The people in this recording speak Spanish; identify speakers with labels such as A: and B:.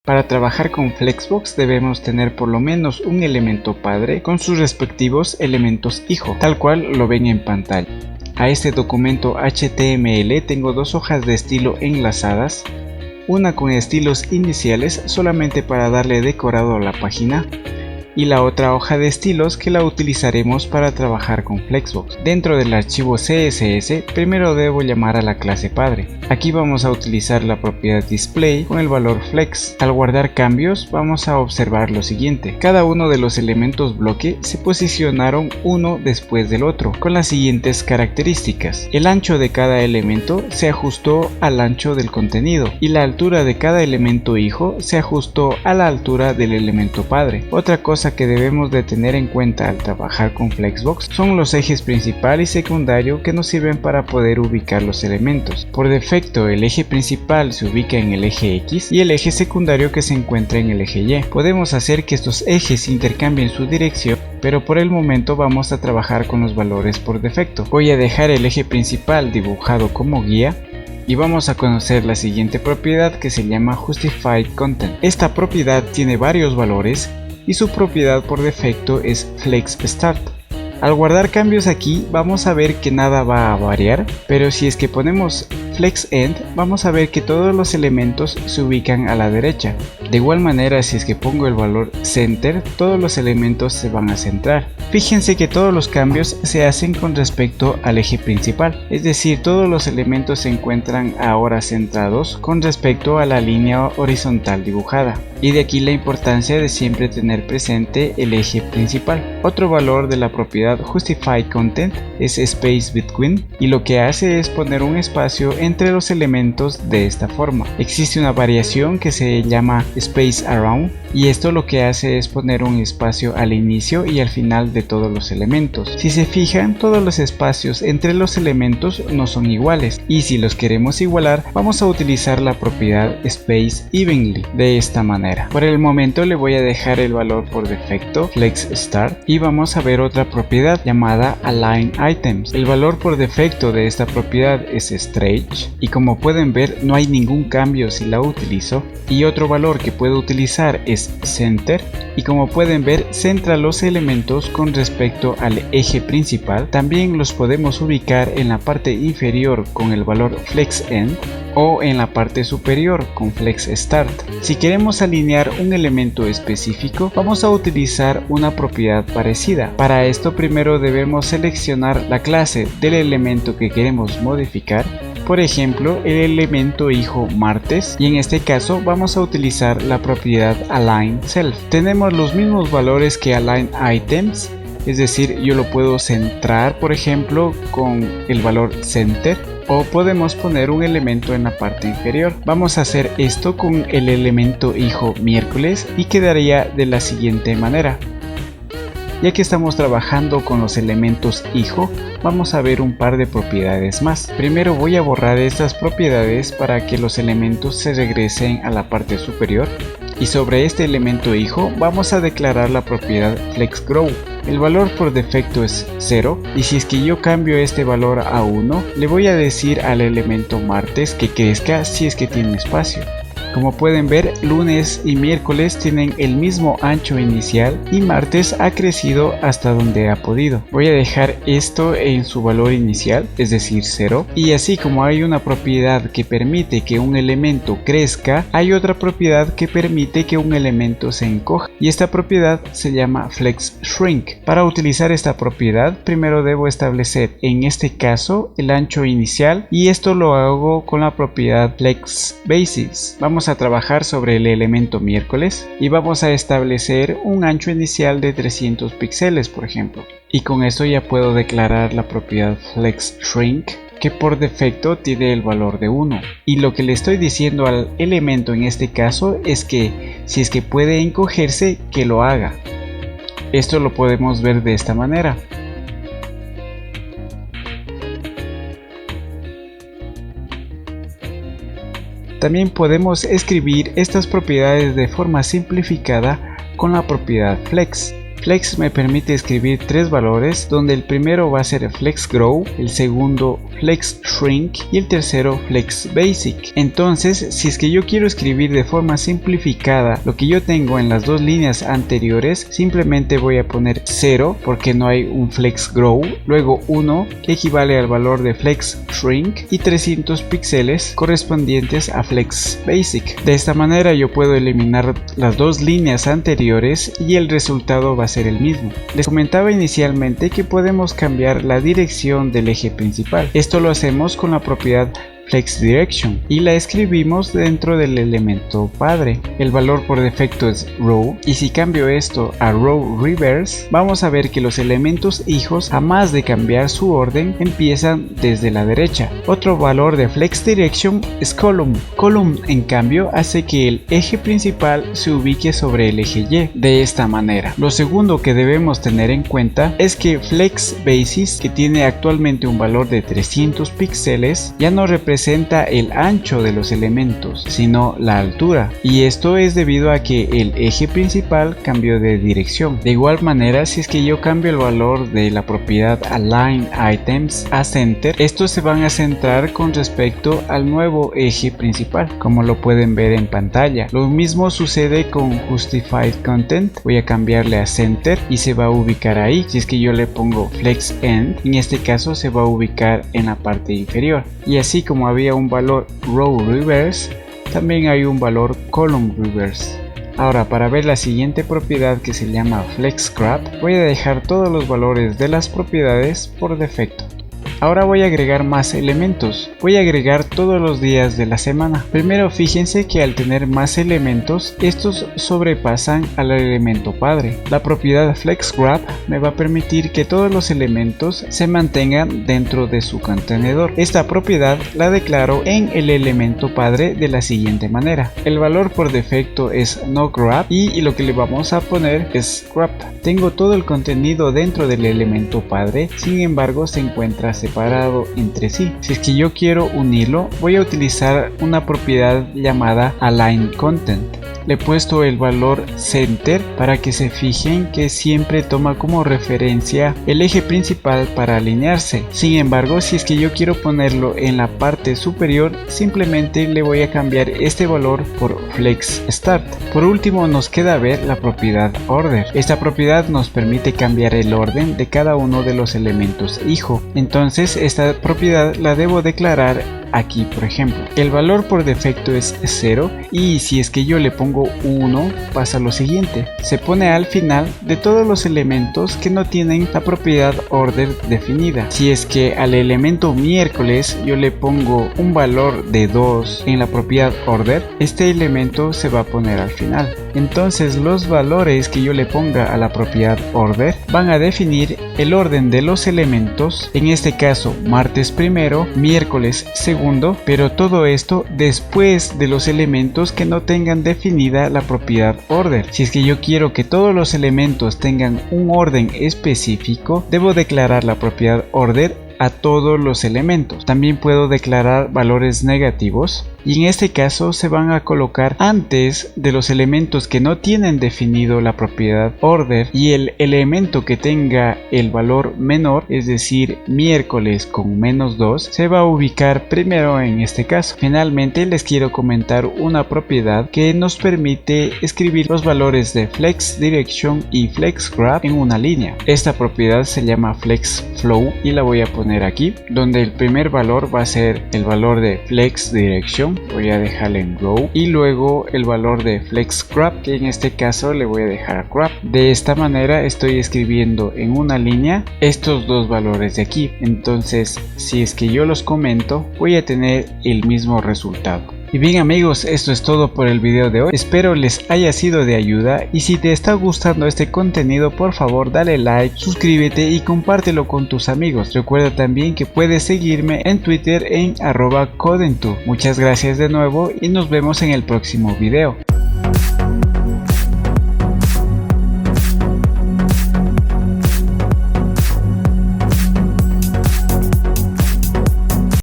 A: Para trabajar con Flexbox debemos tener por lo menos un elemento padre con sus respectivos elementos hijo, tal cual lo ven en pantalla. A este documento HTML tengo dos hojas de estilo enlazadas, una con estilos iniciales solamente para darle decorado a la página, y la otra hoja de estilos que la utilizaremos para trabajar con Flexbox. Dentro del archivo CSS, primero debo llamar a la clase padre. Aquí vamos a utilizar la propiedad display con el valor flex. Al guardar cambios, vamos a observar lo siguiente. Cada uno de los elementos bloque se posicionaron uno después del otro, con las siguientes características. El ancho de cada elemento se ajustó al ancho del contenido, y la altura de cada elemento hijo se ajustó a la altura del elemento padre. Otra cosa que debemos de tener en cuenta al trabajar con Flexbox son los ejes principal y secundario que nos sirven para poder ubicar los elementos. Por defecto, el eje principal se ubica en el eje X y el eje secundario que se encuentra en el eje Y. Podemos hacer que estos ejes intercambien su dirección, pero por el momento vamos a trabajar con los valores por defecto. Voy a dejar el eje principal dibujado como guía y vamos a conocer la siguiente propiedad que se llama Justified Content. Esta propiedad tiene varios valores y su propiedad por defecto es Flex Start. Al guardar cambios aquí vamos a ver que nada va a variar, pero si es que ponemos Flex End vamos a ver que todos los elementos se ubican a la derecha. De igual manera, si es que pongo el valor Center, todos los elementos se van a centrar. Fíjense que todos los cambios se hacen con respecto al eje principal, es decir, todos los elementos se encuentran ahora centrados con respecto a la línea horizontal dibujada. Y de aquí la importancia de siempre tener presente el eje principal. Otro valor de la propiedad Justified Content es Space Between, y lo que hace es poner un espacio entre los elementos de esta forma. Existe una variación que se llama Space Around, y esto lo que hace es poner un espacio al inicio y al final de todos los elementos. Si se fijan, todos los espacios entre los elementos no son iguales, y si los queremos igualar vamos a utilizar la propiedad Space Evenly de esta manera. Por el momento le voy a dejar el valor por defecto Flex Start y vamos a ver otra propiedad llamada Align Items. El valor por defecto de esta propiedad es Stretch, y como pueden ver no hay ningún cambio si la utilizo. Y otro valor que puedo utilizar es Center, y como pueden ver centra los elementos con respecto al eje principal. También los podemos ubicar en la parte inferior con el valor Flex End o en la parte superior con Flex Start. Si queremos alinear un elemento específico vamos a utilizar una propiedad parecida. Para esto primero debemos seleccionar la clase del elemento que queremos modificar, por ejemplo el elemento hijo martes, y en este caso vamos a utilizar la propiedad Align Self. Tenemos los mismos valores que Align Items, es decir, yo lo puedo centrar por ejemplo con el valor Center, o podemos poner un elemento en la parte inferior. Vamos a hacer esto con el elemento hijo miércoles y quedaría de la siguiente manera. Ya que estamos trabajando con los elementos hijo, vamos a ver un par de propiedades más. Primero voy a borrar estas propiedades para que los elementos se regresen a la parte superior, y sobre este elemento hijo vamos a declarar la propiedad FlexGrow. El valor por defecto es 0, y si es que yo cambio este valor a 1, le voy a decir al elemento martes que crezca si es que tiene espacio. Como pueden ver, lunes y miércoles tienen el mismo ancho inicial y martes ha crecido hasta donde ha podido. Voy a dejar esto en su valor inicial, es decir 0, y así como hay una propiedad que permite que un elemento crezca, hay otra propiedad que permite que un elemento se encoja, y esta propiedad se llama Flex Shrink. Para utilizar esta propiedad primero debo establecer en este caso el ancho inicial, y esto lo hago con la propiedad Flex Basis. Vamos a trabajar sobre el elemento miércoles y vamos a establecer un ancho inicial de 300 píxeles por ejemplo, y con esto ya puedo declarar la propiedad Flex Shrink, que por defecto tiene el valor de 1, y lo que le estoy diciendo al elemento en este caso es que si es que puede encogerse, que lo haga. Esto lo podemos ver de esta manera. También podemos escribir estas propiedades de forma simplificada con la propiedad Flex. Flex me permite escribir tres valores, donde el primero va a ser Flex Grow, el segundo Flex Shrink y el tercero Flex Basic. Entonces, si es que yo quiero escribir de forma simplificada lo que yo tengo en las dos líneas anteriores, simplemente voy a poner 0 porque no hay un Flex Grow, luego 1 que equivale al valor de Flex Shrink y 300 píxeles correspondientes a Flex Basic. De esta manera yo puedo eliminar las dos líneas anteriores y el resultado va a ser el mismo. Les comentaba inicialmente que podemos cambiar la dirección del eje principal. Esto lo hacemos con la propiedad Flex Direction y la escribimos dentro del elemento padre. El valor por defecto es row, y si cambio esto a row reverse, vamos a ver que los elementos hijos, a más de cambiar su orden, empiezan desde la derecha. Otro valor de Flex Direction es column. Column, en cambio, hace que el eje principal se ubique sobre el eje Y de esta manera. Lo segundo que debemos tener en cuenta es que Flex Basis, que tiene actualmente un valor de 300 píxeles, ya no representa el ancho de los elementos, sino la altura, y esto es debido a que el eje principal cambió de dirección. De igual manera, si es que yo cambio el valor de la propiedad Align Items a Center, estos se van a centrar con respecto al nuevo eje principal, como lo pueden ver en pantalla. Lo mismo sucede con Justified Content. Voy a cambiarle a Center y se va a ubicar ahí. Si es que yo le pongo Flex End, en este caso se va a ubicar en la parte inferior. Y así como había un valor Row Reverse, también hay un valor Column Reverse. Ahora, para ver la siguiente propiedad, que se llama Flex Grab, voy a dejar todos los valores de las propiedades por defecto. Ahora voy a agregar más elementos. Voy a agregar todos los días de la semana. Primero, fíjense que al tener más elementos, estos sobrepasan al elemento padre. La propiedad Flex Grab me va a permitir que todos los elementos se mantengan dentro de su contenedor. Esta propiedad la declaro en el elemento padre de la siguiente manera. El valor por defecto es noGrab y lo que le vamos a poner es grab. Tengo todo el contenido dentro del elemento padre, sin embargo se encuentra separado entre sí. Si es que yo quiero unirlo, voy a utilizar una propiedad llamada Align Content. Le he puesto el valor Center para que se fijen que siempre toma como referencia el eje principal para alinearse. Sin embargo, si es que yo quiero ponerlo en la parte superior, simplemente le voy a cambiar este valor por Flex Start. Por último, nos queda ver la propiedad Order. Esta propiedad nos permite cambiar el orden de cada uno de los elementos hijo. Entonces, esta propiedad la debo declarar aquí. Por ejemplo, el valor por defecto es 0 y si es que yo le pongo 1, pasa lo siguiente: se pone al final de todos los elementos que no tienen la propiedad order definida. Si es que al elemento miércoles yo le pongo un valor de 2 en la propiedad order, este elemento se va a poner al final. Entonces los valores que yo le ponga a la propiedad order van a definir el orden de los elementos, en este caso martes primero, miércoles segundo, pero todo esto después de los elementos que no tengan definida la propiedad order. Si es que yo quiero que todos los elementos tengan un orden específico, debo declarar la propiedad order a todos los elementos. También puedo declarar valores negativos y en este caso se van a colocar antes de los elementos que no tienen definido la propiedad order, y el elemento que tenga el valor menor, es decir miércoles con -2, se va a ubicar primero en este caso. Finalmente les quiero comentar una propiedad que nos permite escribir los valores de Flex Direction y Flex Grab en una línea. Esta propiedad se llama Flex Flow y la voy a poner aquí, donde el primer valor va a ser el valor de Flex Direction, voy a dejarle en row, y luego el valor de Flex Grab, que en este caso le voy a dejar grab. De esta manera estoy escribiendo en una línea estos dos valores de aquí. Entonces, si es que yo los comento, voy a tener el mismo resultado. Y bien amigos, esto es todo por el video de hoy. Espero les haya sido de ayuda, y si te está gustando este contenido, por favor dale like, suscríbete y compártelo con tus amigos. Recuerda también que puedes seguirme en Twitter en @Codentube. Muchas gracias de nuevo y nos vemos en el próximo video.